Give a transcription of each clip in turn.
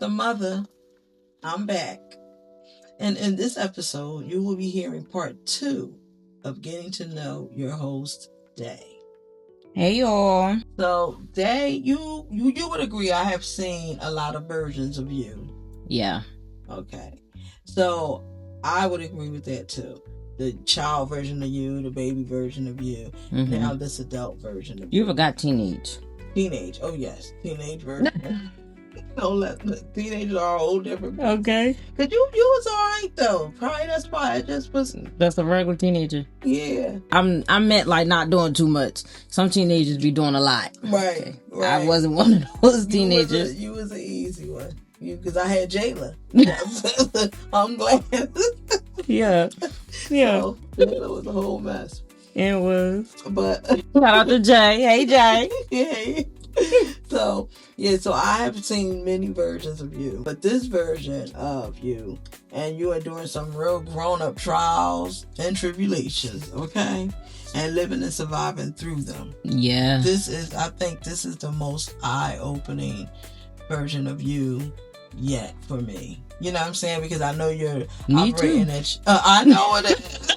the mother. I'm back. And in this episode, you will be hearing part 2 of getting to know your host, Day. Hey, y'all. So, Day, you would agree I have seen a lot of versions of you. Yeah. Okay. So, I would agree with that too. The child version of you, the baby version of you, now this adult version of you. You forgot teenage. Teenage. Oh, yes. Teenage version. Don't let teenagers are a whole different. Okay. Cause you was alright though. Probably that's why it just was. That's a regular teenager. Yeah. I meant like not doing too much. Some teenagers be doing a lot. Right. Okay. Right. I wasn't one of those teenagers. You was an easy one. Because I had Jayla. I'm glad. Yeah. Yeah. So, Jayla was a whole mess. It was. But shout out to Jay. Hey, Jay. Hey. So I have seen many versions of you, but this version of you, and you are doing some real grown-up trials and tribulations, okay, and living and surviving through them. Yeah. I think this is the most eye-opening version of you yet for me. You know what I'm saying? Because I know you're operating at. I know it is,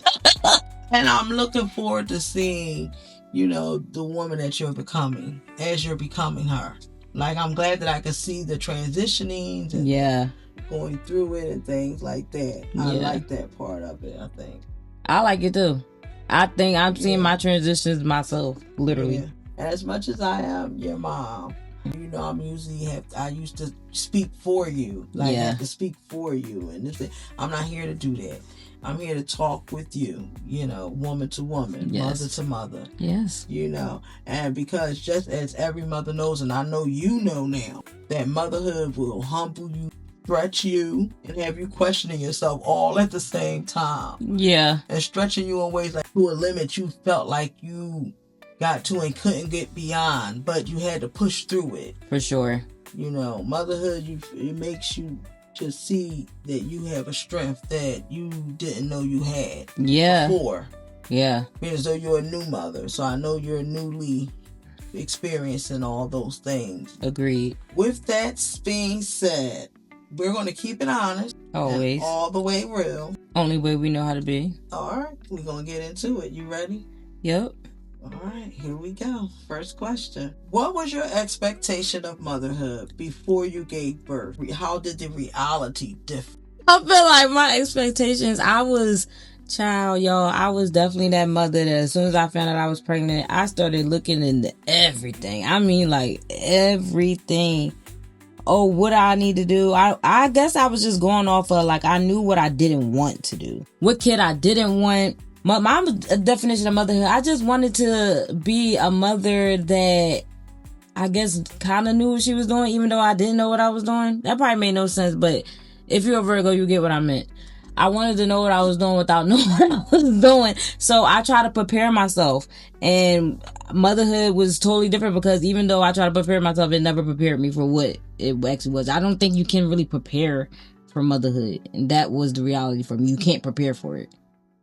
and I'm looking forward to seeing, you know, the woman that you're becoming as you're becoming her. Like, I'm glad that I can see the transitionings and going through it and things like that. I like that part of it, I think. I like it too. I think I'm seeing my transitions myself, literally. Yeah. As much as I am your mom, you know, I used to speak for you. Like, I have to speak for you. And I'm not here to do that. I'm here to talk with you, you know, woman to woman, mother to mother. Yes. You know, and because just as every mother knows, and I know you know now, that motherhood will humble you, stretch you, and have you questioning yourself all at the same time. Yeah. And stretching you in ways like to a limit you felt like you got to and couldn't get beyond, but you had to push through it. For sure. You know, motherhood, it makes you to see that you have a strength that you didn't know you had before. Yeah. Because though you're a new mother, so I know you're newly experiencing all those things. Agreed. With that being said, we're going to keep it honest. Always. All the way real. Only way we know how to be. All right. We're going to get into it. You ready? Yep. All right, here we go. First question. What was your expectation of motherhood before you gave birth? How did the reality differ? I feel like my expectations, I was definitely that mother that as soon as I found out I was pregnant, I started looking into everything. I mean, like, everything. Oh, what I need to do. I guess I was just going off of, like, I knew what I didn't want to do. What kid I didn't want. My definition of motherhood, I just wanted to be a mother that I guess kind of knew what she was doing, even though I didn't know what I was doing. That probably made no sense, but if you're a Virgo, you get what I meant. I wanted to know what I was doing without knowing what I was doing. So I tried to prepare myself. And motherhood was totally different because even though I tried to prepare myself, it never prepared me for what it actually was. I don't think you can really prepare for motherhood. And that was the reality for me. You can't prepare for it.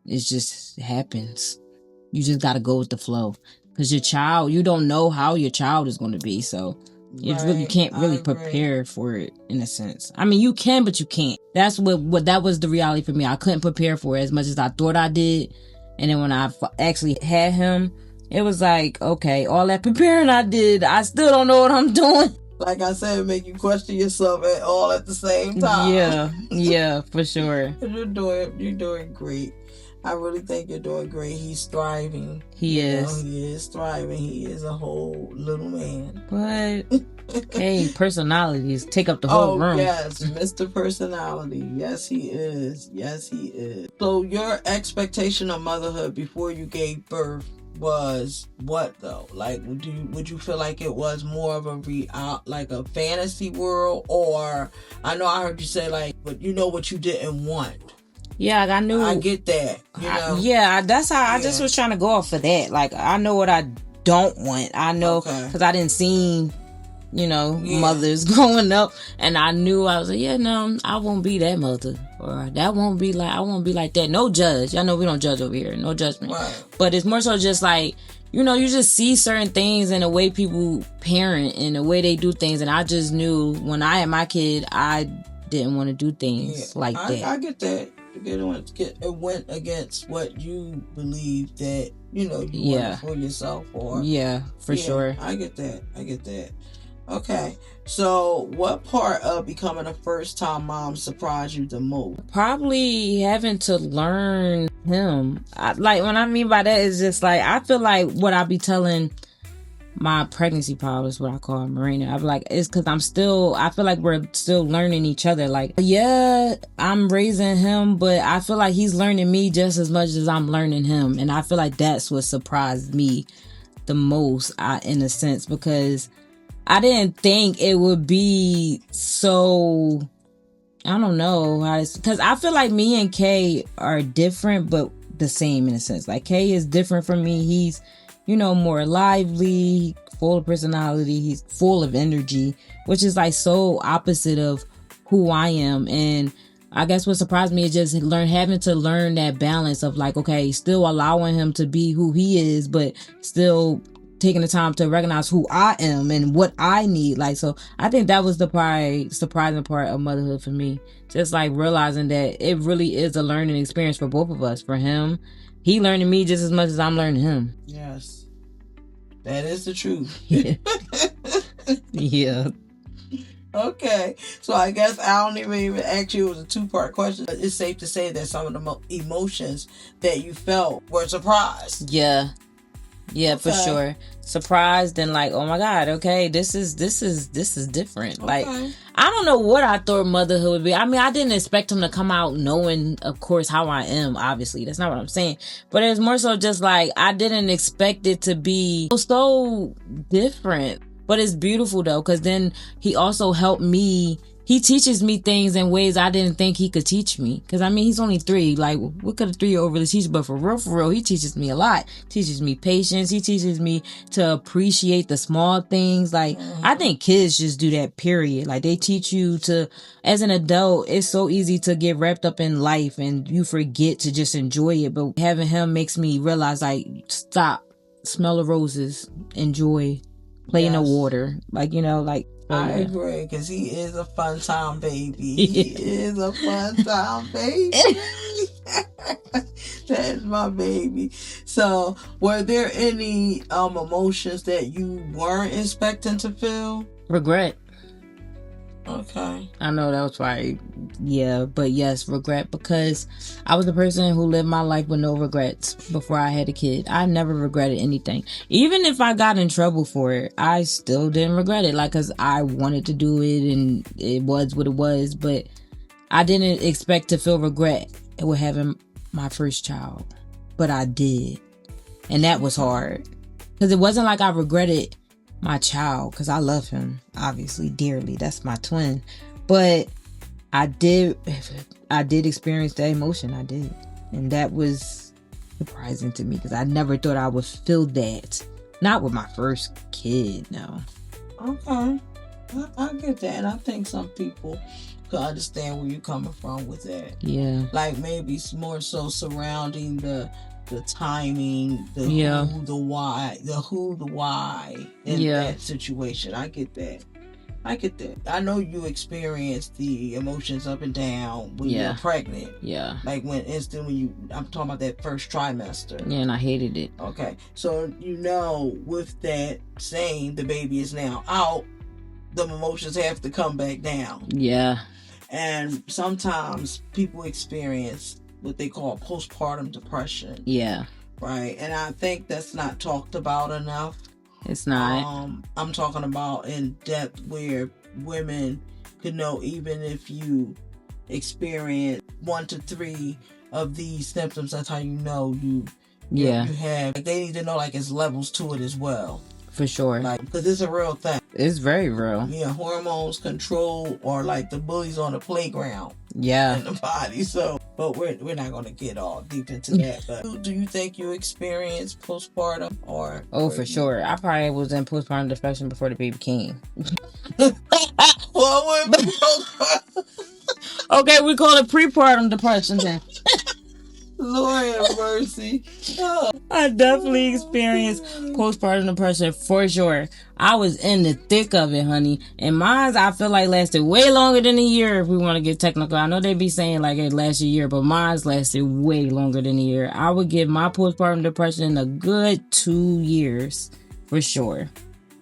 It just happens. You just got to go with the flow. Because your child, you don't know how your child is going to be. So you can't really prepare for it in a sense. I mean, you can, but you can't. That's what that was the reality for me. I couldn't prepare for it as much as I thought I did. And then when I actually had him, it was like, okay, all that preparing I did, I still don't know what I'm doing. Like I said, it make you question yourself all at the same time. Yeah, for sure. You're doing great. I really think you're doing great. He's thriving. He is. He is thriving. He is a whole little man. But, hey, personalities take up the whole room. Oh, yes. Mr. Personality. Yes, he is. Yes, he is. So your expectation of motherhood before you gave birth was what, though? Like, would you feel like it was more of a fantasy world? Or, I know I heard you say, like, but you know what you didn't want. Yeah, I knew. I get that. You know? That's how I just was trying to go off for that. Like, I know what I don't want. I know because I didn't see, mothers growing up, and I knew I was like, I won't be that mother, or that won't be like, I won't be like that. No judge. I know we don't judge over here. No judgment. Right. But it's more so just like, you know, you just see certain things in the way people parent and the way they do things. And I just knew when I had my kid, I didn't want to do things like that. I get that. It went against what you believe that, you know, you wanted for yourself. Or for sure. I get that. Okay. So what part of becoming a first-time mom surprised you the most? Probably having to learn him. Like, what I mean by that is just like, I feel like what I be telling my pregnancy pal is what I call Marina. I'm like, it's because I feel like we're still learning each other. Like, yeah, I'm raising him, but I feel like he's learning me just as much as I'm learning him. And I feel like that's what surprised me the most, in a sense, because I didn't think it would be so, I don't know how to, because I feel like me and Kay are different, but the same in a sense. Like, Kay is different from me. He's, you know, more lively, full of personality. He's full of energy, which is like so opposite of who I am. And I guess what surprised me is just having to learn that balance of like, okay, still allowing him to be who he is, but still taking the time to recognize who I am and what I need. Like, so I think that was the surprising part of motherhood for me. Just like realizing that it really is a learning experience for both of us. For him, he learning me just as much as I'm learning him. Yes. That is the truth. Yeah. Okay. So I guess I don't even ask you, it was a 2-part question. But it's safe to say that some of the emotions that you felt were surprised. Yeah. Yeah, okay. For sure. Surprised and like, oh my God, okay, this is different. Okay. Like, I don't know what I thought motherhood would be. I mean, I didn't expect him to come out knowing, of course, how I am, obviously. That's not what I'm saying. But it's more so just like, I didn't expect it to be so different. But it's beautiful though, because then he also helped me. He teaches me things in ways I didn't think he could teach me. Because, I mean, he's only 3. Like, what could a 3-year-old really teach? But for real, he teaches me a lot. Teaches me patience. He teaches me to appreciate the small things. Like, I think kids just do that, period. Like, they teach you to, as an adult, it's so easy to get wrapped up in life and you forget to just enjoy it. But having him makes me realize, like, stop, smell the roses, enjoy, play in the water. Like, you know, like, I agree, because he is a fun time baby. He is a fun time baby. That's my baby. So, were there any emotions that you weren't expecting to feel? Regret. Okay. I know that was probably, but yes, regret, because I was the person who lived my life with no regrets before I had a kid. I never regretted anything. Even if I got in trouble for it, I still didn't regret it, like, because I wanted to do it and it was what it was, but I didn't expect to feel regret with having my first child, but I did. And that was hard, because it wasn't like I regretted my child, because I love him obviously dearly. That's my twin. But I did experience that emotion. I did. And that was surprising to me, because I never thought I would feel that. Not with my first kid, no. Okay. I get that. And I think some people can understand where you're coming from with that. Yeah. Like, maybe it's more so surrounding the timing, who, the why in that situation. I get that. I know you experienced the emotions up and down when you were pregnant. Yeah. Like when I'm talking about that first trimester. Yeah, and I hated it. Okay. So, you know, with that saying the baby is now out, the emotions have to come back down. Yeah. And sometimes people experience what they call postpartum depression. Yeah. Right. And I think that's not talked about enough. It's not. I'm talking about in depth where women could know, even if you experience 1 to 3 of these symptoms, that's how you know you have. Like, they need to know, like, it's levels to it as well. For sure. Like, because it's a real thing. It's very real. Yeah, hormones control or like the bullies on the playground. Yeah. In the body. So, but we're not going to get all deep into that. But do you think you experienced postpartum or? Oh, for sure. I probably was in postpartum depression before the baby came. What would be postpartum? Okay, we call it prepartum depression then. Lord have mercy. I definitely experienced postpartum depression for sure. I was in the thick of it, honey. And mine, I feel like lasted way longer than a year if we want to get technical. I know they be saying like it lasted a year, but mine lasted way longer than a year. I would give my postpartum depression a good 2 years for sure.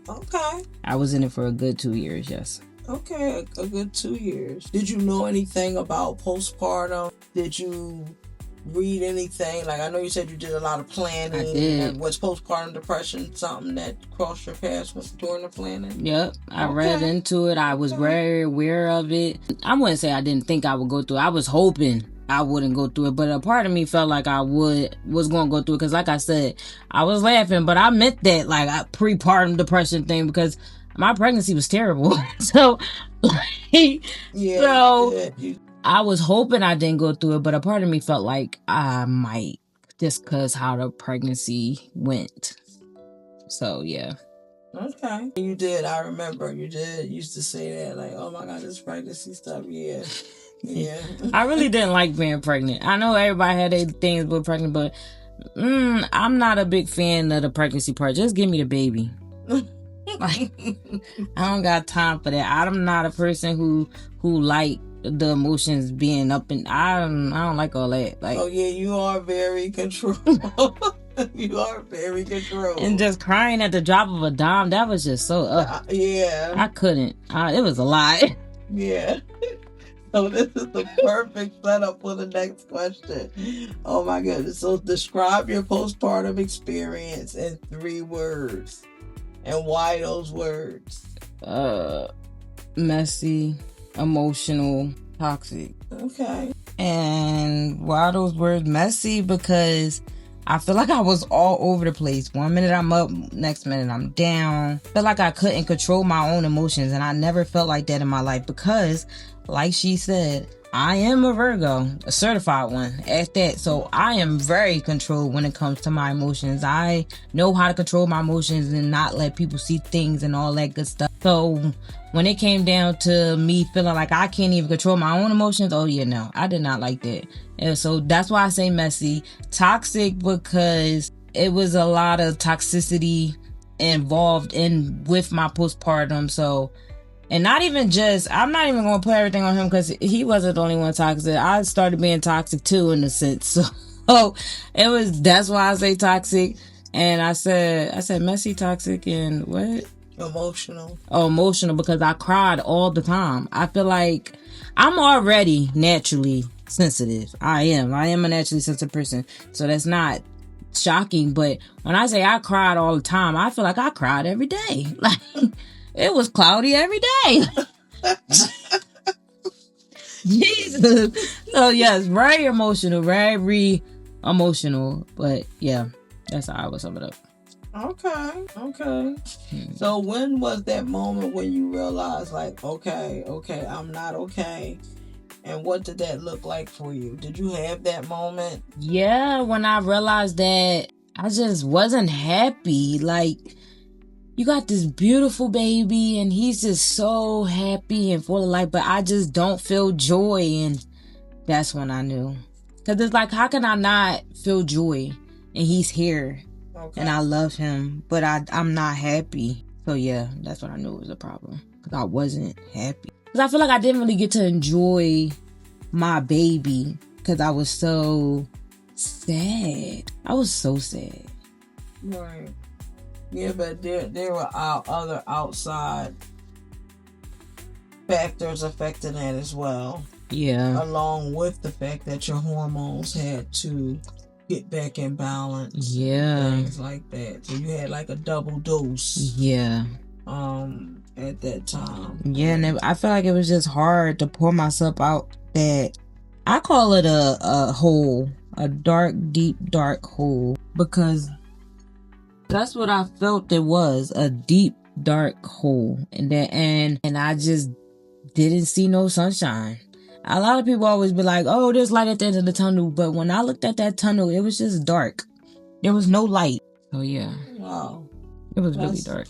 Okay. I was in it for a good 2 years, yes. Okay, a good 2 years. Did you know anything about postpartum? Did you read anything? Like, I know you said you did a lot of planning. I did. And was postpartum depression something that crossed your path during the planning? Yep. I read into it. I was very aware of it. I wouldn't say I didn't think I would go through it. I was hoping I wouldn't go through it, but a part of me felt like I was going to go through it because, like I said, I was laughing, but I meant that like a prepartum depression thing because my pregnancy was terrible. So, I was hoping I didn't go through it, but a part of me felt like I might just because how the pregnancy went. So, yeah. Okay. You did. I remember you used to say that, like, oh my God, this pregnancy stuff. Yeah. Yeah. I really didn't like being pregnant. I know everybody had their things with pregnant, but I'm not a big fan of the pregnancy part. Just give me the baby. Like, I don't got time for that. I'm not a person who like the emotions being up, and I don't like all that. Like, oh yeah, you are very controlled. You are very controlled. And just crying at the drop of a dime, that was just so yeah. I couldn't. It was a lie. Yeah. So this is the perfect setup for the next question. Oh my goodness. So describe your postpartum experience in 3 words. And why those words? Messy, emotional, toxic. Okay. And why those words? Messy because I feel like I was all over the place. 1 minute I'm up, next minute I'm down. I feel like I couldn't control my own emotions, and I never felt like that in my life because, like she said, I am a Virgo, a certified one at that. So I am very controlled when it comes to my emotions. I know how to control my emotions and not let people see things and all that good stuff. So when it came down to me feeling like I can't even control my own emotions, oh yeah, no, I did not like that. And so that's why I say messy. Toxic because it was a lot of toxicity involved with my postpartum. So, and not even just, I'm not even going to put everything on him because he wasn't the only one toxic. I started being toxic too in a sense. So that's why I say toxic. And I said messy, toxic, and what? Emotional. Oh, emotional because I cried all the time. I feel like I'm already naturally sensitive. I am a naturally sensitive person. So that's not shocking. But when I say I cried all the time, I feel like I cried every day. Like, it was cloudy every day. Jesus. So yes, very emotional, very emotional. But yeah, that's how I would sum it up. Okay. So when was that moment when you realized, like, okay, I'm not okay? And what did that look like for you? Did you have that moment? Yeah, when I realized that I just wasn't happy. Like, you got this beautiful baby and he's just so happy and full of life, but I just don't feel joy. And that's when I knew. Because it's like, how can I not feel joy? And he's here. Okay. And I love him, but I'm not happy. So yeah, that's when I knew it was a problem. Because I wasn't happy. Because I feel like I didn't really get to enjoy my baby. Because I was so sad. I was so sad. Right. Yeah, but there were other outside factors affecting that as well. Yeah. Along with the fact that your hormones had to get back in balance. Yeah. Things like that. So you had like a double dose. Yeah. At that time. Yeah, and I feel like it was just hard to pour myself out that I call it a hole, a dark, deep, dark hole, because that's what I felt it was, a deep, dark hole. And I just didn't see no sunshine. A lot of people always be like, oh, there's light at the end of the tunnel. But when I looked at that tunnel, it was just dark. There was no light. Oh, yeah. Wow. It was really dark.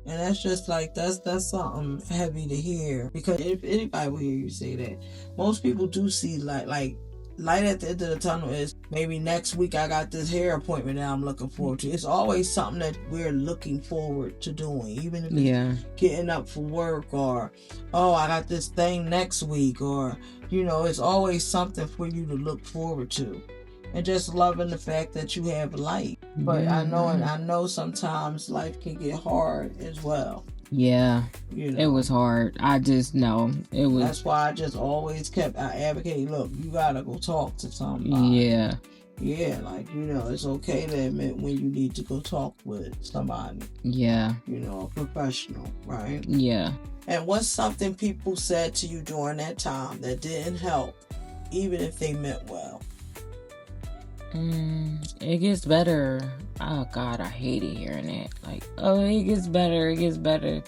And that's just like, that's something heavy to hear. Because if anybody will hear you say that, most people do see like light at the end of the tunnel is maybe next week I got this hair appointment that I'm looking forward to. It's always something that we're looking forward to doing, even if it's getting up for work, or I got this thing next week, or it's always something for you to look forward to. And just loving the fact that you have life. But I know sometimes life can get hard as well. Yeah, it was hard. I just know it was. That's why I just always kept advocating. Look, you gotta go talk to somebody. Yeah, like it's okay to admit when you need to go talk with somebody. Yeah, a professional, right? Yeah. And what's something people said to you during that time that didn't help, even if they meant well? It gets better. Oh God, I hated hearing that. Like, it gets better. It gets better.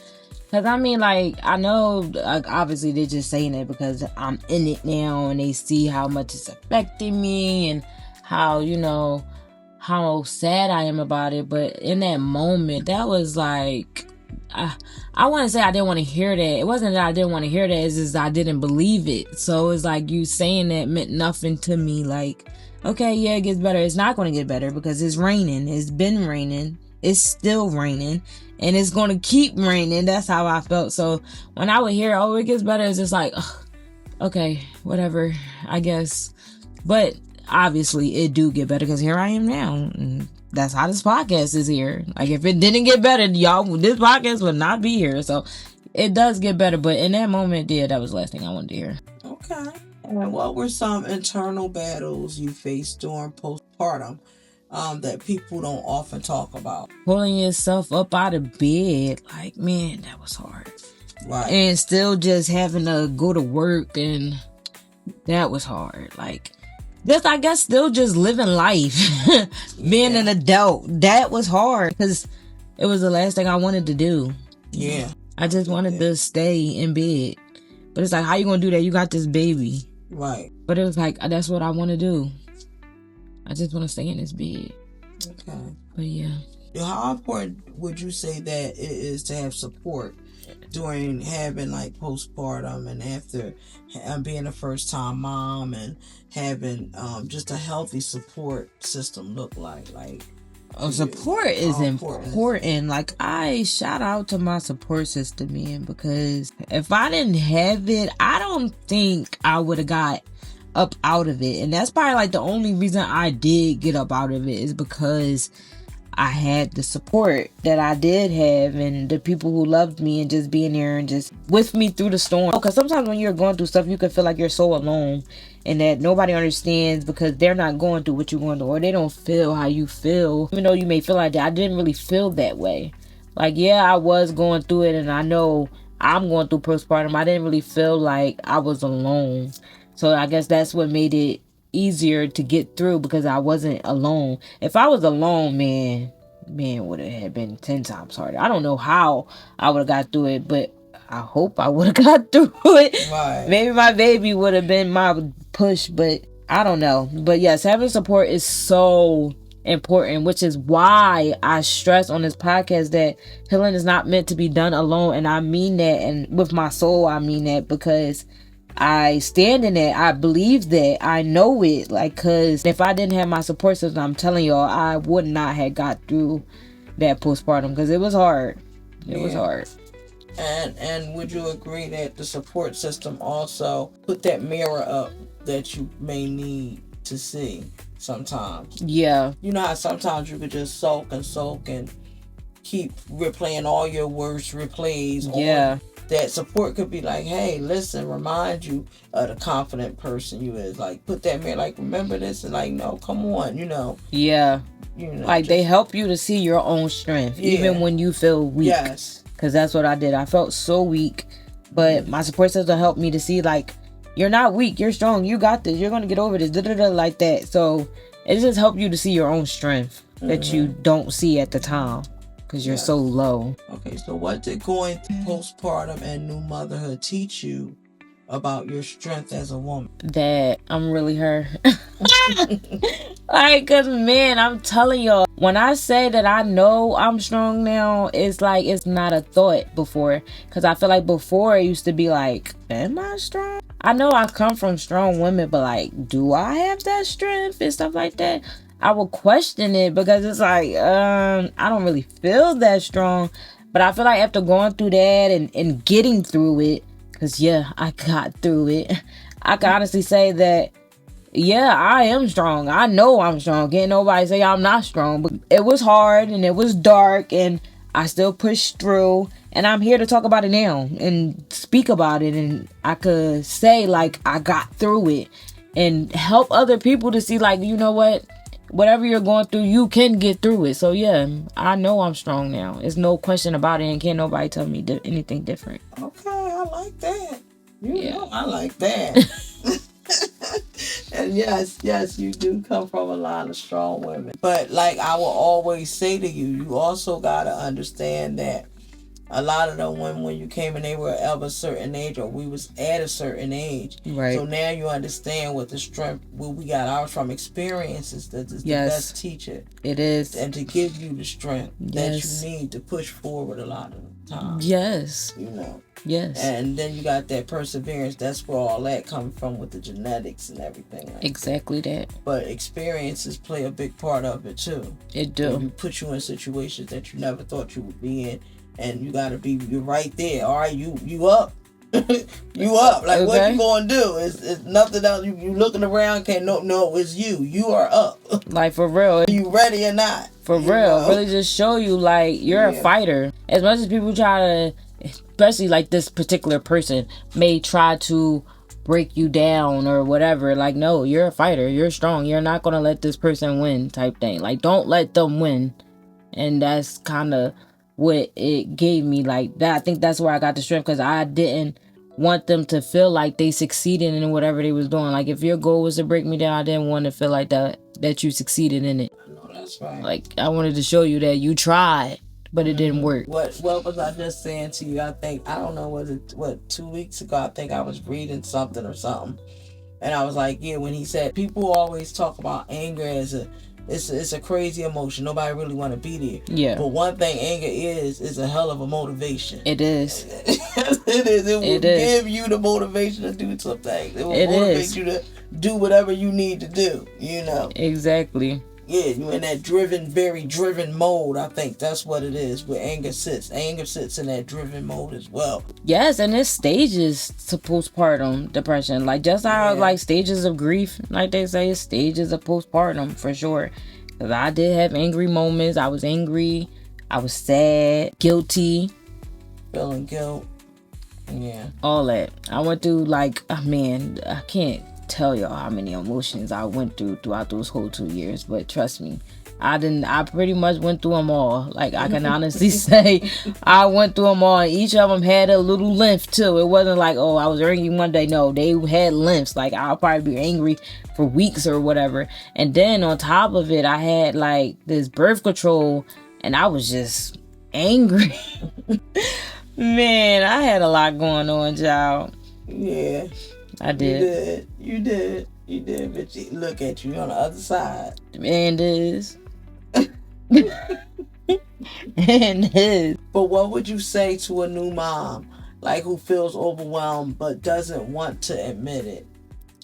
Cause I mean, like, I know, like, obviously they're just saying it because I'm in it now, and they see how much it's affecting me, and how how sad I am about it. But in that moment, that was like, I want to say I didn't want to hear that. It wasn't that I didn't want to hear that. It's just I didn't believe it. So it's like you saying that meant nothing to me. Like, okay, yeah, it gets better. It's not going to get better because it's raining. It's been raining. It's still raining. And it's going to keep raining. That's how I felt. So when I would hear, it gets better, it's just like, okay, whatever, I guess. But obviously it do get better because here I am now. And that's how this podcast is here. Like, if it didn't get better, y'all, this podcast would not be here. So it does get better. But in that moment, that was the last thing I wanted to hear. Okay. And what were some internal battles you faced during postpartum that people don't often talk about? Pulling yourself up out of bed. Like, man, that was hard. Right. And still just having to go to work, and that was hard. Like, just, I guess, still just living life. Being an adult. That was hard because it was the last thing I wanted to do. Yeah. I just wanted to stay in bed. But it's like, how you going to do that? You got this baby. Right. But it was like, that's what I want to do. I just want to stay in this bed. Okay. But yeah. How important would you say that it is to have support during having like postpartum and after being a first time mom and having just a healthy support system look like? Support is important. Like, I shout out to my support system, man, because if I didn't have it, I don't think I would have got up out of it. And that's probably like the only reason I did get up out of it is because I had the support that I did have, and the people who loved me, and just being there and just with me through the storm. Because sometimes when you're going through stuff, you can feel like you're so alone and that nobody understands because they're not going through what you're going through, or they don't feel how you feel. Even though you may feel like that, I didn't really feel that way. Like, yeah, I was going through it, and I know I'm going through postpartum. I didn't really feel like I was alone. So I guess that's what made it easier to get through, because I wasn't alone. If I was alone, man, would have been 10 times harder. I don't know how I would have got through it, but I hope I would have got through it. Right. Maybe my baby would have been my push, but I don't know. But yes, having support is so important, which is why I stress on this podcast that healing is not meant to be done alone. And I mean that, and with my soul, I mean that, because I stand in it. I believe that. I know it. Like, cause if I didn't have my support system, I'm telling y'all, I would not have got through that postpartum, because it was hard. It was hard. And would you agree that the support system also put that mirror up that you may need to see sometimes? Yeah. You know how sometimes you could just sulk and keep replaying all your worst replays. Yeah. That support could be like, hey, listen, remind you of the confident person you is. Like, put that mirror, like, remember this, and like, no, come on, Yeah. Like, they help you to see your own strength, even when you feel weak. Yes. Because that's what I did. I felt so weak, but my support system helped me to see, like, you're not weak, you're strong, you got this, you're going to get over this, like that. So it just helped you to see your own strength that you don't see at the time, because you're so low. Okay, so what did going through postpartum and new motherhood teach you about your strength as a woman? That I'm really her. Like, cause man, I'm telling y'all, when I say that I know I'm strong now, it's like, it's not a thought before. Cause I feel like before it used to be like, am I strong? I know I come from strong women, but like, do I have that strength and stuff like that? I will question it because it's like, I don't really feel that strong. But I feel like after going through that and getting through it, because yeah, I got through it, I can honestly say that, yeah, I am strong. I know I'm strong. Can't nobody say I'm not strong. But it was hard and it was dark and I still pushed through. And I'm here to talk about it now and speak about it. And I could say, like, I got through it and help other people to see, like, you know what? Whatever you're going through, you can get through it. So, yeah, I know I'm strong now. There's no question about it. And can't nobody tell me anything different. Okay, I like that. You know, I like that. And yes, you do come from a line of strong women. But like I will always say to you, you also got to understand that a lot of them women, when you came and they were of a certain age, or we was at a certain age. Right. So now you understand what the strength, where we got ours from experiences, that is the best teacher. It is. And to give you the strength that you need to push forward a lot of the time. Yes. You know. Yes. And then you got that perseverance. That's where all that comes from, with the genetics and everything. Like exactly that. But experiences play a big part of it too. It do. When you put you in situations that you never thought you would be in. And you gotta be, you're right there. All right, you up. You up. Like, what you gonna do? It's nothing else. You looking around, can't, no, it's you. You are up. Like, for real. You ready or not? For real. Know? Really just show you, like, you're a fighter. As much as people try to, especially like this particular person, may try to break you down or whatever. Like, no, you're a fighter. You're strong. You're not gonna let this person win type thing. Like, don't let them win. And that's kind of what it gave me, like that. I think that's where I got the strength, because I didn't want them to feel like they succeeded in whatever they was doing. Like, if your goal was to break me down, I didn't want to feel like that you succeeded in it. No, that's right. Like, I wanted to show you that you tried, but it didn't work. What was I just saying to you? I think, I don't know, was it 2 weeks ago? I think I was reading something, and I was like, yeah, when he said people always talk about anger as it's a crazy emotion. Nobody really want to be there. Yeah. But one thing anger is a hell of a motivation. It is. It is. It will give you the motivation to do some things. It will motivate you to do whatever you need to do. You know. Exactly. Yeah, you're in that very driven mode. I think that's what it is where anger sits. Anger sits in that driven mode as well. Yes, and there's stages to postpartum depression. Like, just how, like, stages of grief, like they say, stages of postpartum, for sure. Because I did have angry moments. I was angry. I was sad, guilty. Feeling guilt. Yeah. All that. I went through, like, man, I can't tell y'all how many emotions I went through throughout those whole 2 years, but trust me, I pretty much went through them all. Like, I can honestly say I went through them all, and each of them had a little length too. It wasn't like, oh, I was angry one day. No, they had lengths. Like, I'll probably be angry for weeks or whatever. And then on top of it, I had like this birth control, and I was just angry. Man, I had a lot going on, child. Yeah. I did. You did, but look at you on the other side. And is. And is. But what would you say to a new mom, like, who feels overwhelmed but doesn't want to admit it,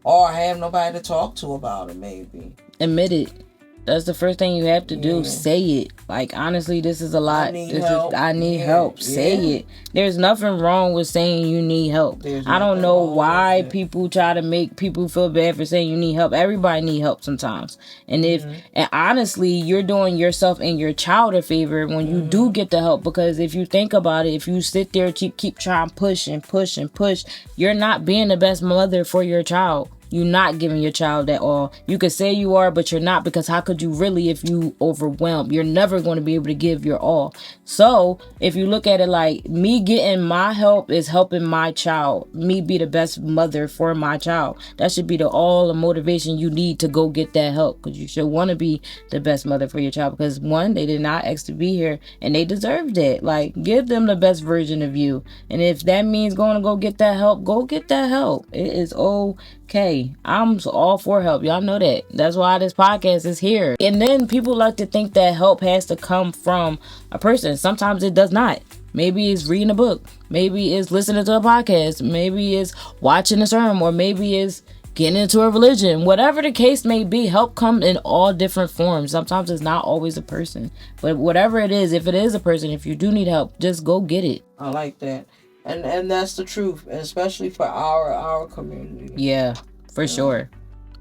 or have nobody to talk to about it? Maybe admit it. That's the first thing you have to do. Say it. Like, honestly, this is a lot. I need help. Say it. There's nothing wrong with saying you need help. I don't know why people try to make people feel bad for saying you need help. Everybody need help sometimes. And and honestly, you're doing yourself and your child a favor when you do get the help, because if you think about it, if you sit there keep trying to push and push and push, you're not being the best mother for your child. You're not giving your child that all. You could say you are, but you're not, because how could you really if you overwhelm? You're never going to be able to give your all. So if you look at it like, me getting my help is helping my child, me be the best mother for my child. That should be the motivation you need to go get that help, because you should want to be the best mother for your child, because one, they did not ask to be here and they deserve that. Like, give them the best version of you. And if that means going to go get that help, go get that help. It is okay. I'm all for help. Y'all know that. That's why this podcast is here. And then people like to think that help has to come from a person. Sometimes it does not. Maybe it's reading a book. Maybe it's listening to a podcast. Maybe it's watching a sermon, or maybe it's getting into a religion. Whatever the case may be, help come in all different forms. Sometimes it's not always a person, but whatever it is, if it is a person, if you do need help, just go get it. I like that. And that's the truth, especially for our community. Yeah, for sure.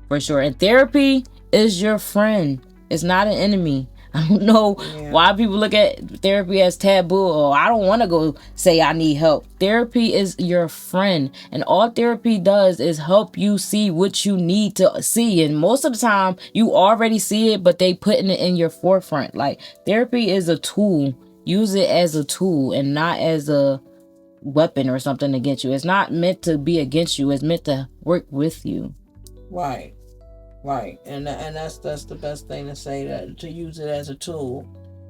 For sure. And therapy is your friend. It's not an enemy. I don't know why people look at therapy as taboo. Or I don't want to go say I need help. Therapy is your friend. And all therapy does is help you see what you need to see. And most of the time, you already see it, but they putting it in your forefront. Like, therapy is a tool. Use it as a tool and not as a weapon or something against you. It's not meant to be against you. It's meant to work with you. Right. And that's the best thing to say, that to use it as a tool,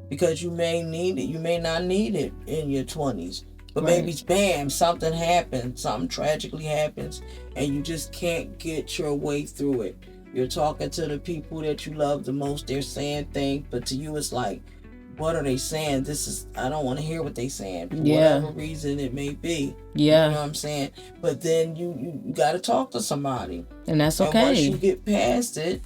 because you may need it. You may not need it in your 20s, but maybe bam, something happens, something tragically happens, and you just can't get your way through it. You're talking to the people that you love the most. They're saying things, but to you it's like, what are they saying? I don't want to hear what they saying, for whatever reason it may be. Yeah. You know what I'm saying? But then you got to talk to somebody. And that's okay. And once you get past it,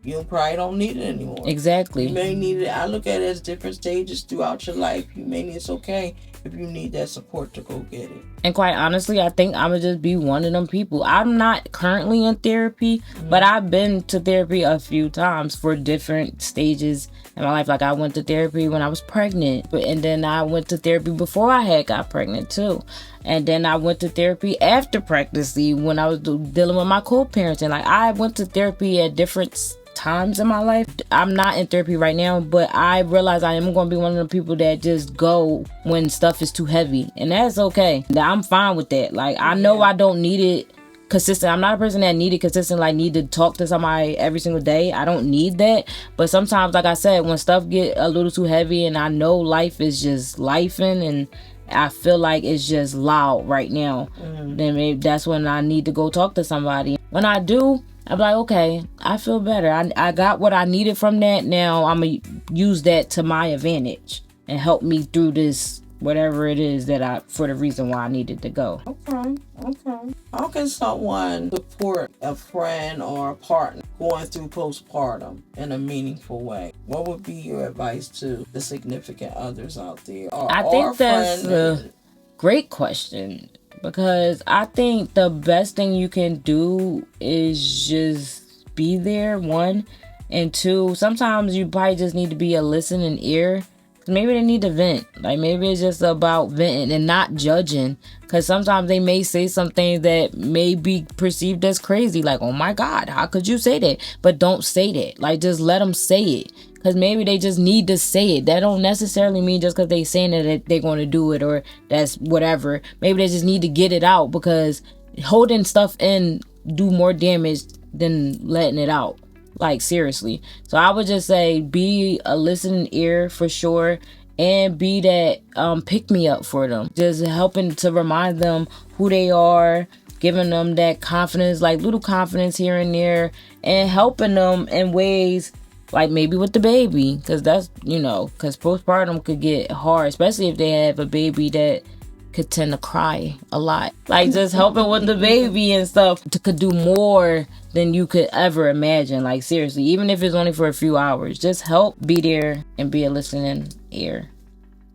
you probably don't need it anymore. Exactly. You may need it. I look at it as different stages throughout your life. It's okay if you need that support to go get it. And quite honestly, I think I'm going to just be one of them people. I'm not currently in therapy, but I've been to therapy a few times for different stages in my life. Like, I went to therapy when I was pregnant, and then I went to therapy before I got pregnant too. And then I went to therapy after pregnancy when I was dealing with my co-parenting. Like, I went to therapy at different times in my life. I'm not in therapy right now, but I realize I am going to be one of the people that just go when stuff is too heavy, and that's okay. I'm fine with that. Like, I know I don't need it consistent. I'm not a person that need it consistent, like need to talk to somebody every single day. I don't need that. But sometimes, like I said, when stuff get a little too heavy and I know life is just lifing and I feel like it's just loud right now, then maybe that's when I need to go talk to somebody. When I do, I'm like, okay, I feel better. I got what I needed from that. Now I'm going to use that to my advantage and help me through this, whatever it is for the reason why I needed to go. Okay. How can someone support a friend or a partner going through postpartum in a meaningful way? What would be your advice to the significant others out there? I think that's a great question, because I think the best thing you can do is just be there, one. And two, sometimes you probably just need to be a listening ear. Maybe they need to vent. Like, maybe it's just about venting and not judging. Because sometimes they may say something that may be perceived as crazy. Like, oh my God, how could you say that? But don't say that. Like, just let them say it. Because maybe they just need to say it. That don't necessarily mean just because they saying that they're going to do it or that's whatever. Maybe they just need to get it out, because holding stuff in do more damage than letting it out. Like, seriously. So I would just say be a listening ear for sure, and be that pick me up for them. Just helping to remind them who they are, giving them that confidence, like little confidence here and there, and helping them in ways like maybe with the baby, because that's, because postpartum could get hard, especially if they have a baby that could tend to cry a lot. Like, just helping with the baby and stuff could do more than you could ever imagine. Like, seriously, even if it's only for a few hours, just help, be there, and be a listening ear.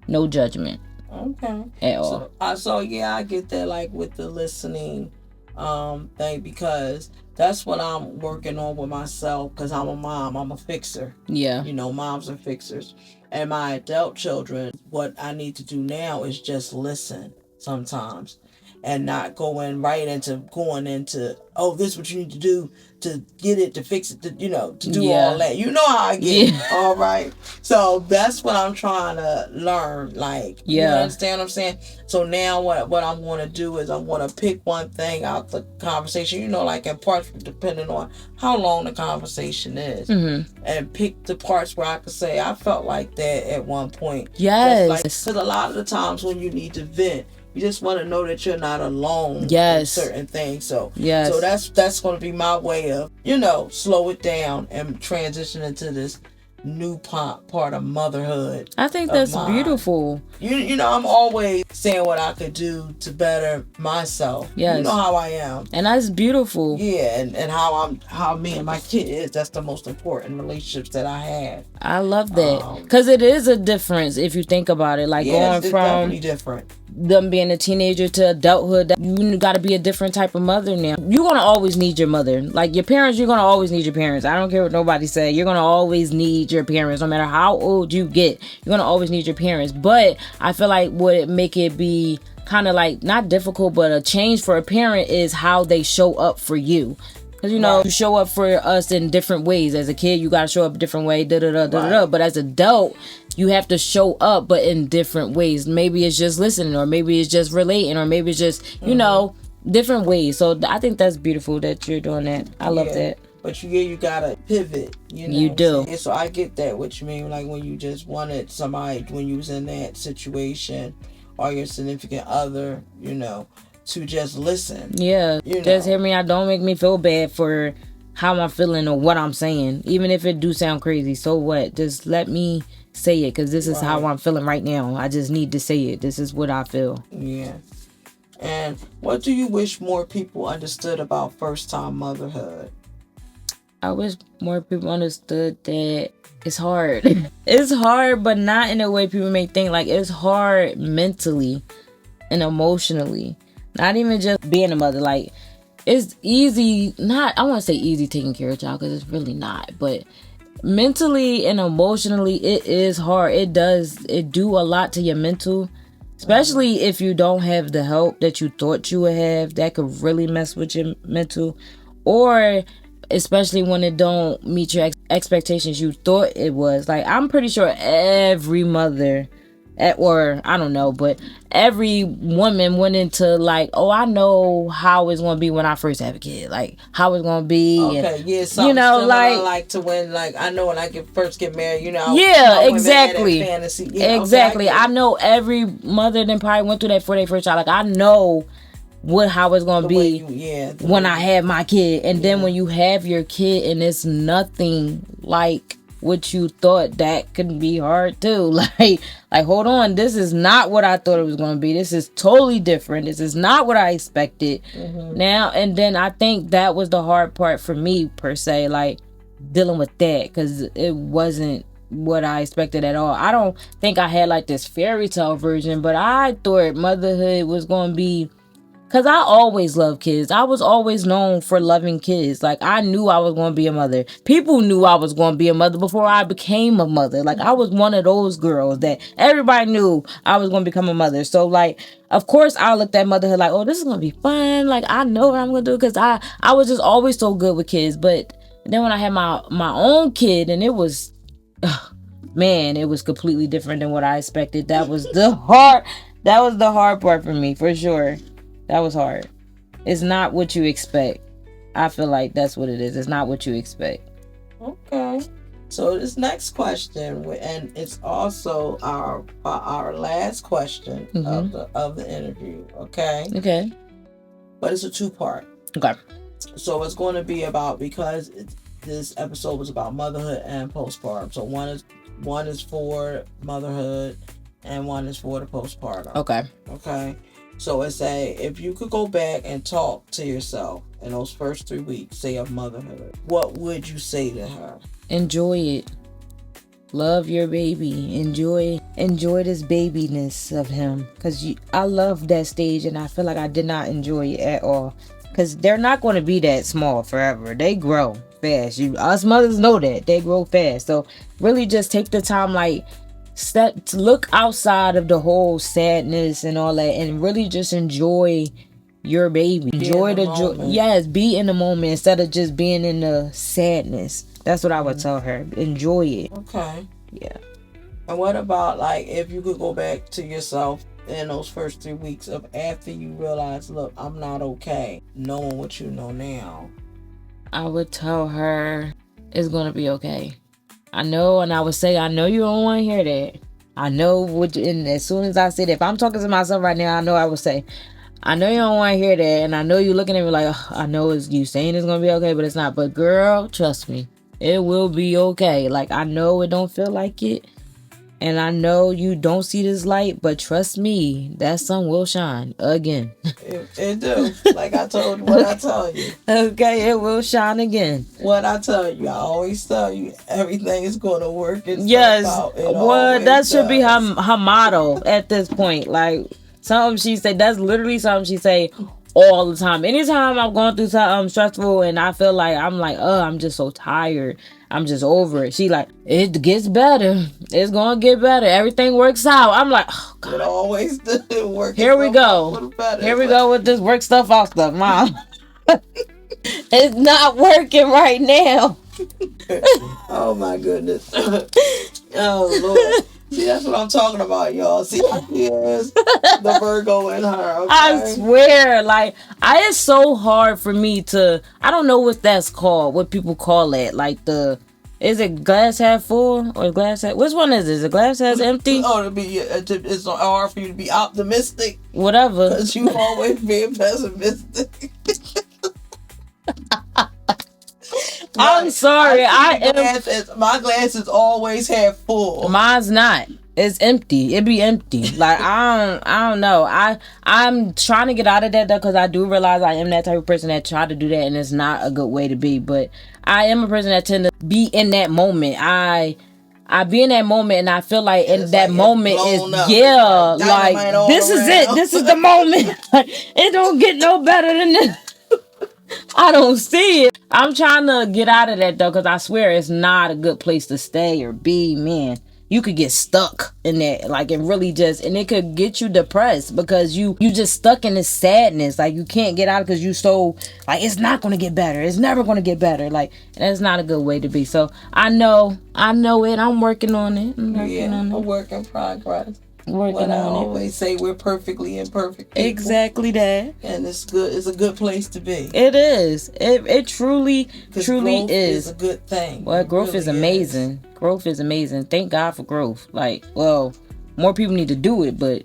No judgment. Okay. At all. So yeah, I get that, like with the listening thing, because that's what I'm working on with myself, because I'm a mom. I'm a fixer. Yeah. Moms are fixers. And my adult children, what I need to do now is just listen sometimes, and not going into, oh, this is what you need to do to get it, to fix it, to do all that. You know how I get. Yeah. All right. So that's what I'm trying to learn. Like, you understand what I'm saying? So now what I'm going to do is I'm going to pick one thing out the conversation, like in parts, depending on how long the conversation is, and pick the parts where I could say, I felt like that at one point. Yes. Because a lot of the times when you need to vent, you just want to know that you're not alone in certain things. So that's going to be my way of, slow it down and transition into this new part of motherhood. I think that's beautiful. You know, I'm always saying what I could do to better myself. Yes. You know how I am. And that's beautiful. Yeah, and how me and my kid is. That's the most important relationships that I have. I love that. Because it is a difference if you think about it. Like, going from definitely different. Them being a teenager to adulthood, you got to be a different type of mother now. You're going to always need your mother. Like, your parents, you're going to always need your parents. I don't care what nobody say. You're going to always need your parents. No matter how old you get, you're going to always need your parents. But I feel like what it make it be kind of like, not difficult, but a change for a parent is how they show up for you. Because, you know, you show up for us in different ways. As a kid, you got to show up a different way, But as an adult, you have to show up, but in different ways. Maybe it's just listening, or maybe it's just relating, or maybe it's just, you know, different ways. So I think that's beautiful that you're doing that. I love that. But you gotta pivot, you know. You do. And so I get that, what you mean, like when you just wanted somebody, when you was in that situation, or your significant other, you know, to just listen. Yeah, just hear me out. Don't make me feel bad for how I'm feeling or what I'm saying. Even if it do sound crazy, so what? Just let me say it, because this is how I'm feeling right now. I just need to say it. This is what I feel. Yeah. And what do you wish more people understood about first-time motherhood? I wish more people understood that it's hard. It's hard, but not in a way people may think. Like, it's hard mentally and emotionally. Not even just being a mother. Like, it's easy, I want to say easy taking care of a child, because it's really not. But mentally and emotionally, it is hard. It do a lot to your mental. Especially if you don't have the help that you thought you would have. That could really mess with your mental. Or especially when it don't meet your expectations you thought it was. Like, I'm pretty sure every mother, or I don't know, but every woman went into like, oh, I know how it's gonna be when I first have a kid, like how it's gonna be. Okay, yeah, something, you know, like to when, like, I know when I first get married, you know. Yeah, exactly. Fantasy. Yeah, exactly. Okay, I know every mother then probably went through that for their first child. Like, I know how it's gonna be when I have my kid, and then when you have your kid and it's nothing like what you thought, that could be hard too. Like hold on, this is not what I thought it was going to be. This is totally different. This is not what I expected. Now, and then I think that was the hard part for me, per se, like dealing with that, because it wasn't what I expected at all. I don't think I had like this fairy tale version, but I thought motherhood was going to be, because I always loved kids. I was always known for loving kids. Like, I knew I was going to be a mother. People knew I was going to be a mother before I became a mother. Like, I was one of those girls that everybody knew I was going to become a mother. So, like, of course, I looked at motherhood like, oh, this is going to be fun. Like, I know what I'm going to do, because I was just always so good with kids. But then when I had my own kid, and it was, man, it was completely different than what I expected. That was the hard part for me, for sure. That was hard. It's not what you expect. I feel like that's what it is. It's not what you expect. Okay. So this next question, and it's also our last question of the interview. Okay. Okay. But it's a 2-part. Okay. So it's going to be about, because this episode was about motherhood and postpartum. So one is for motherhood, and one is for the postpartum. Okay. Okay. So it's if you could go back and talk to yourself in those first 3 weeks, say, of motherhood, what would you say to her? Enjoy it. Love your baby. Enjoy this babiness of him. Because I love that stage, and I feel like I did not enjoy it at all. Because they're not going to be that small forever. They grow fast. Us mothers know that. They grow fast. So really just take the time, like, to look outside of the whole sadness and all that, and really just enjoy your baby. Enjoy the joy. Yes, be in the moment instead of just being in the sadness. That's what I would tell her. Enjoy it. Okay. Yeah. And what about, like, if you could go back to yourself in those first 3 weeks of after you realize, look, I'm not okay, knowing what you know now? I would tell her it's gonna be okay. I know, and I would say, I know you don't want to hear that. I know and as soon as I say that, if I'm talking to myself right now, I know I would say, I know you don't want to hear that, and I know you're looking at me like, I know it's you saying it's going to be okay, but it's not. But girl, trust me, It will be okay. Like, I know it don't feel like it. And I know you don't see this light, but trust me, that sun will shine again. It do. Like I told you, what I tell you. Okay, it will shine again. What I tell you, I always tell you, everything is going to work itself out. Well, that should be her motto at this point. Like, something she say, that's literally something she say all the time. Anytime I'm going through something stressful and I feel like, I'm just so tired. I'm just over it. She like, it gets better. It's gonna get better. Everything works out. I'm like, oh God. It always does work. Here we go. Here we go with this work stuff out stuff, Mom. It's not working right now. Oh my goodness. Oh Lord. See, that's what I'm talking about, y'all. See, here's the Virgo in her. Okay? I swear, like, it's so hard for me to. I don't know what that's called. What people call it, like is it glass half full or glass half? Which one is it? Is it glass half empty? Oh, it's hard for you to be optimistic. Whatever. Because you always being pessimistic. I'm sorry. My glass is always half full. Mine's not. It's empty. It be empty. Like, I don't know. I'm trying to get out of that though, because I do realize I am that type of person that try to do that, and it's not a good way to be. But I am a person that tend to be in that moment. I be in that moment, and I feel like in that moment is like this is it. This is the moment. It don't get no better than this. I don't see it. I'm trying to get out of that though, because I swear it's not a good place to stay or be. Man, you could get stuck in that, like, and really and it could get you depressed because you just stuck in this sadness. Like, you can't get out because you so like, it's not going to get better. It's never going to get better. Like, that's not a good way to be. So I know it. I'm working on it. A work in progress. Working I on always say, we're perfectly imperfect people. Exactly that. And it's good. It's a good place to be. It is. It truly is. It's a good thing. Well, growth is amazing. Growth is amazing. Thank God for growth. Like, well, more people need to do it, but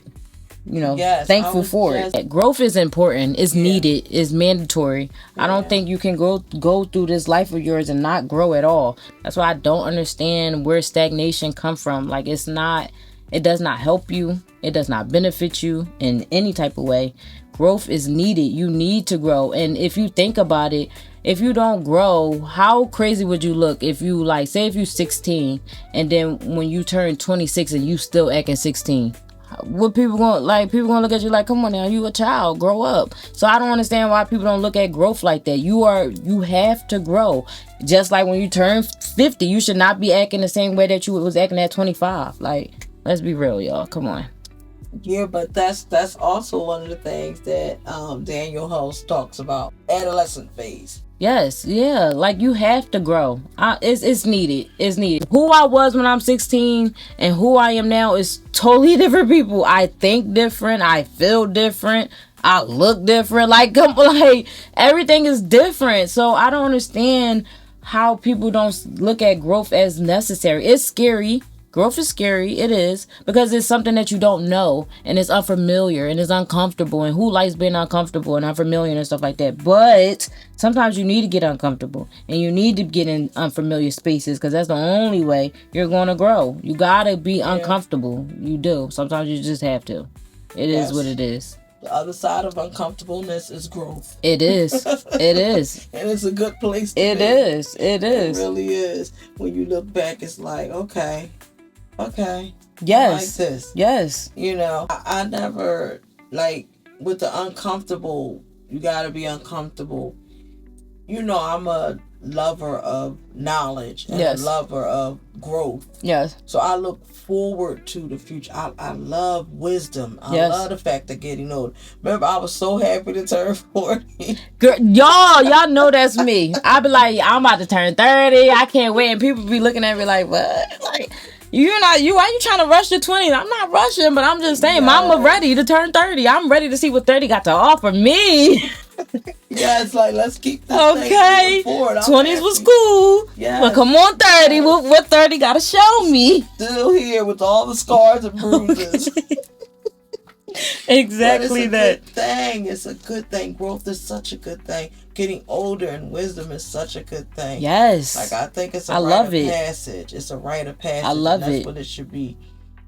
thankful for it. Growth is important. It's needed. It's mandatory. Yeah. I don't think you can go through this life of yours and not grow at all. That's why I don't understand where stagnation come from. Like, it does not help you. It does not benefit you in any type of way. Growth is needed. You need to grow. And if you think about it, if you don't grow, how crazy would you look if you, like, say if you're 16 and then when you turn 26 and you still acting 16? What people gonna look at you like, come on now, you a child, grow up. So I don't understand why people don't look at growth like that. You have to grow. Just like when you turn 50, you should not be acting the same way that you was acting at 25. Like, let's be real, y'all. Come on. Yeah, but that's also one of the things that Daniel Hulse talks about. Adolescent phase. Yes, yeah. Like, you have to grow. It's needed. It's needed. Who I was when I'm 16 and who I am now is totally different people. I think different. I feel different. I look different. Like everything is different. So I don't understand how people don't look at growth as necessary. It's scary. Growth is scary. It is, because it's something that you don't know, and it's unfamiliar, and it's uncomfortable, and who likes being uncomfortable and unfamiliar and stuff like that. But sometimes you need to get uncomfortable, and you need to get in unfamiliar spaces, because that's the only way you're going to grow. You gotta be uncomfortable. You do. Sometimes you just have to. It is what it is. The other side of uncomfortableness is growth. It is. It is. And it's a good place to be. It is. It is. It really is. When you look back, it's like, okay. Yes. Like this. Yes. I never, like, with the uncomfortable, you gotta be uncomfortable. I'm a lover of knowledge and a lover of growth. Yes. So I look forward to the future. I love wisdom. I love the fact of getting older. Remember, I was so happy to turn 40. Girl, y'all know that's me. I be like, I'm about to turn 30. I can't wait. And people be looking at me like, what? Like, why you trying to rush your 20s? I'm not rushing, but I'm just saying, Mama ready to turn 30. I'm ready to see what 30 got to offer me. Yeah, it's like, let's keep this thing forward. 20s was cool. Yeah. But come on, 30. What 30 got to show me? Still here with all the scars and bruises. Exactly that. Good thing. It's a good thing. Growth is such a good thing. Getting older and wisdom is such a good thing. Yes. Like, I think it's a rite of passage. It's a rite of passage. I love it. That's what it should be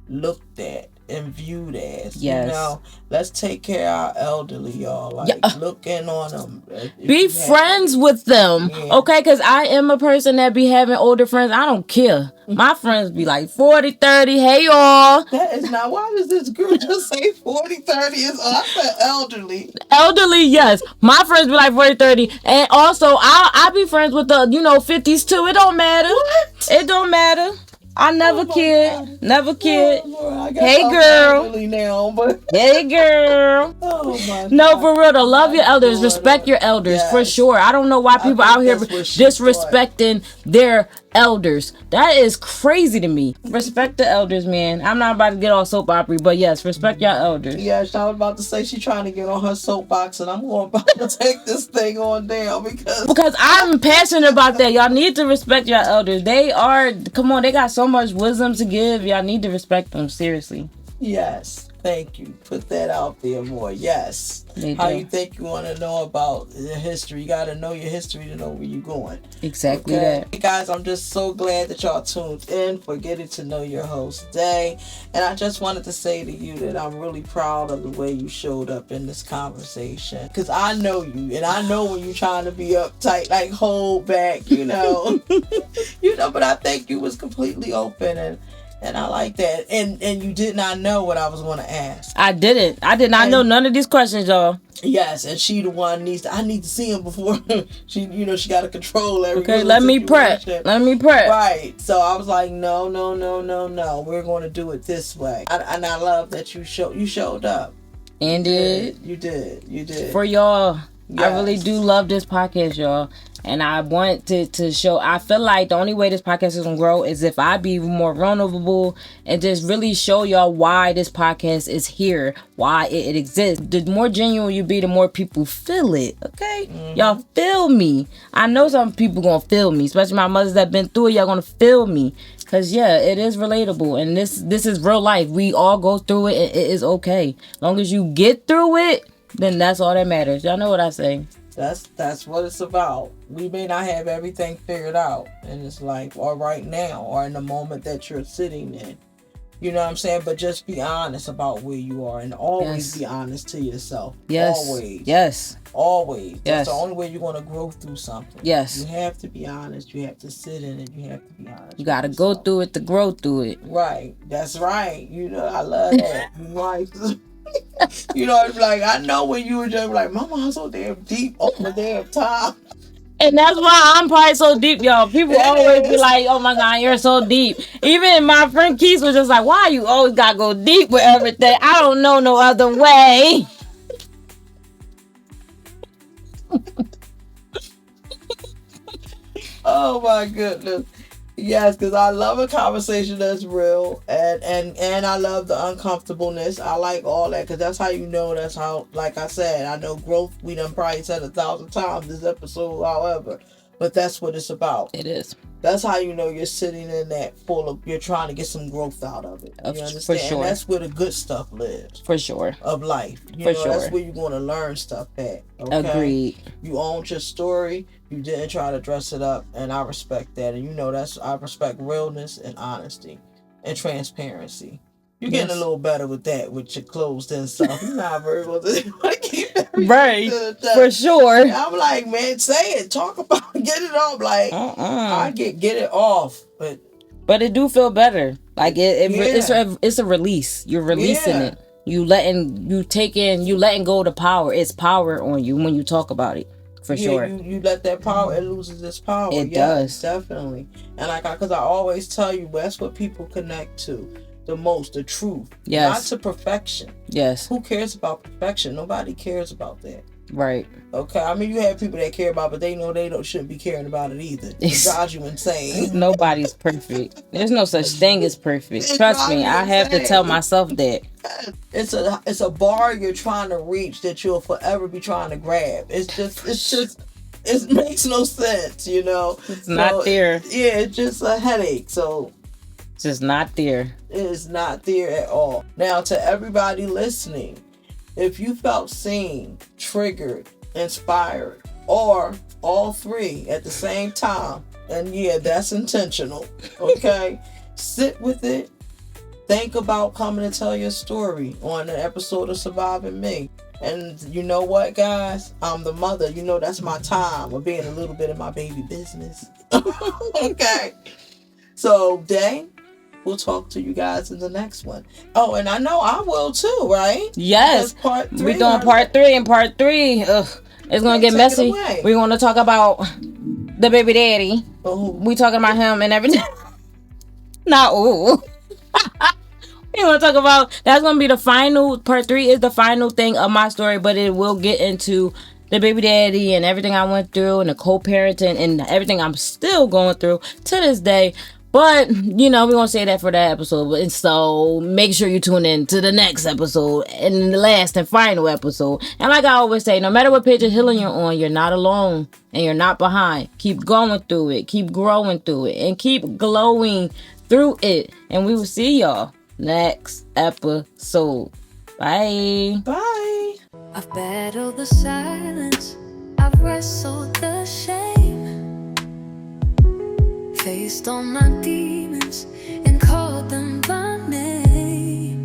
looked at and viewed as. Yes. You know, let's take care of our elderly, y'all. Like, look in on them. Be friends with them. Yeah. Okay, because I am a person that be having older friends. I don't care. My friends be like 40, 30. Hey, y'all. That is not. Why does this girl just say 40, 30? I said elderly. Elderly, yes. My friends be like 40, 30. And also, I be friends with the, 50s too. It don't matter. What? It don't matter. I never kid. Never kid. Hey, girl. Now, but... Hey, girl. No, for real, though. Love your elders. Respect your elders, for sure. I don't know why people out here disrespecting their elders. That is crazy to me. Respect the elders, man. I'm not about to get all soap opera, but yes, respect your elders. Yes, I was about to say she's trying to get on her soapbox, and I'm about to take this thing on down because I'm passionate about that. Y'all need to respect your elders. They got so much wisdom to give. Y'all need to respect them, seriously. Yes. Thank you. Put that out there more. Yes. How you think you want to know about the history? You got to know your history to know where you're going. Exactly that. Hey guys, I'm just so glad that y'all tuned in for getting to know your host today. And I just wanted to say to you that I'm really proud of the way you showed up in this conversation. Because I know you, and I know when you're trying to be uptight, like hold back, but I think you was completely open and I like that. And you did not know what I was going to ask. I didn't. I did not know none of these questions, y'all. Yes, and she the one I need to see him before she got to control everything. Okay, let me prep. Right. So I was like, no. We're going to do it this way. And I love that you showed up. And you did. For y'all. Yes. I really do love this podcast, y'all. And I want to show, I feel like the only way this podcast is going to grow is if I be more vulnerable and just really show y'all why this podcast is here, why it exists. The more genuine you be, the more people feel it, okay? Mm-hmm. Y'all feel me. I know some people going to feel me, especially my mothers that been through it, y'all going to feel me. Because, yeah, it is relatable. And this is real life. We all go through it, and it is okay. As long as you get through it, then that's all that matters. Y'all know what I say. That's what it's about. We may not have everything figured out in this life or right now or in the moment that you're sitting in. You know what I'm saying? But just be honest about where you are and always be honest to yourself. Yes. Always. Yes. Always. Yes. That's the only way you're going to grow through something. Yes. You have to be honest. You have to sit in it. You have to be honest. You got to go through it to grow through it. Right. That's right. I love that. Right. Like, I know when you were just like, Mama, I'm so damn deep all the damn time. And that's why I'm probably so deep, y'all. People always be like, oh my God, you're so deep. Even my friend Keith was just like, why you always got to go deep with everything? I don't know no other way. Oh my goodness. Yes, because I love a conversation that's real, and I love the uncomfortableness. I like all that, because that's how that's how, like I said, I know growth, we done probably said 1,000 times this episode, however, but that's what it's about. It is. That's how you're sitting in that you're trying to get some growth out of it. You understand? For sure. And that's where the good stuff lives. For sure. Of life. For sure. That's where you're going to learn stuff at. Okay? Agreed. You owned your story. You didn't try to dress it up, and I respect that. And I respect realness and honesty and transparency. You're getting a little better with that, with your clothes and stuff. You're not very well to keep everything. Right, for sure. And I'm like, man, say it, talk about it, get it off. Like, I get it off, but it do feel better. Like it's a release. You're releasing it. You letting go of the power. It's power on you when you talk about it. For sure. You let that power, it loses its power. It does. Definitely. And because I always tell you, that's what people connect to the most, the truth. Yes. Not to perfection. Yes. Who cares about perfection? Nobody cares about that. Right. Okay. I mean, you have people that care about it, but they know they shouldn't be caring about it either. It drives you insane. Nobody's perfect. There's no such thing as perfect. Trust me, I have to tell myself that. It's a bar you're trying to reach that you'll forever be trying to grab. It makes no sense, It's not there. Yeah, it's just a headache. So Just not there. It is not there at all. Now, to everybody listening, if you felt seen, triggered, inspired, or all three at the same time, and yeah, that's intentional, okay? Sit with it. Think about coming to tell your story on an episode of Surviving Me. And you know what, guys? I'm the mother. You know that's my time of being a little bit of my baby business. Okay. So, Day, we'll talk to you guys in the next one. Oh, and I know I will too, right? Yes. Part 3. We're doing part 3, and part 3, it's going to get messy. We're going to talk about the baby daddy. Oh. We talking about him and everything. Not ooh. We want to talk about, that's going to be the final, part 3 is the final thing of my story, but it will get into the baby daddy and everything I went through and the co-parenting and everything I'm still going through to this day. But, you know, we're going to say that for that episode. And so make sure you tune in to the next episode and the last and final episode. And like I always say, no matter what page of healing you're on, you're not alone and you're not behind. Keep going through it. Keep growing through it. And keep glowing through it. And we will see y'all next episode. Bye. Bye. I've battled the silence. I've wrestled the shame. Faced all my demons and called them by name.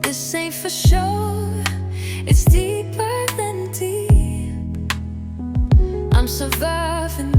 This ain't for show. It's deeper than deep. I'm surviving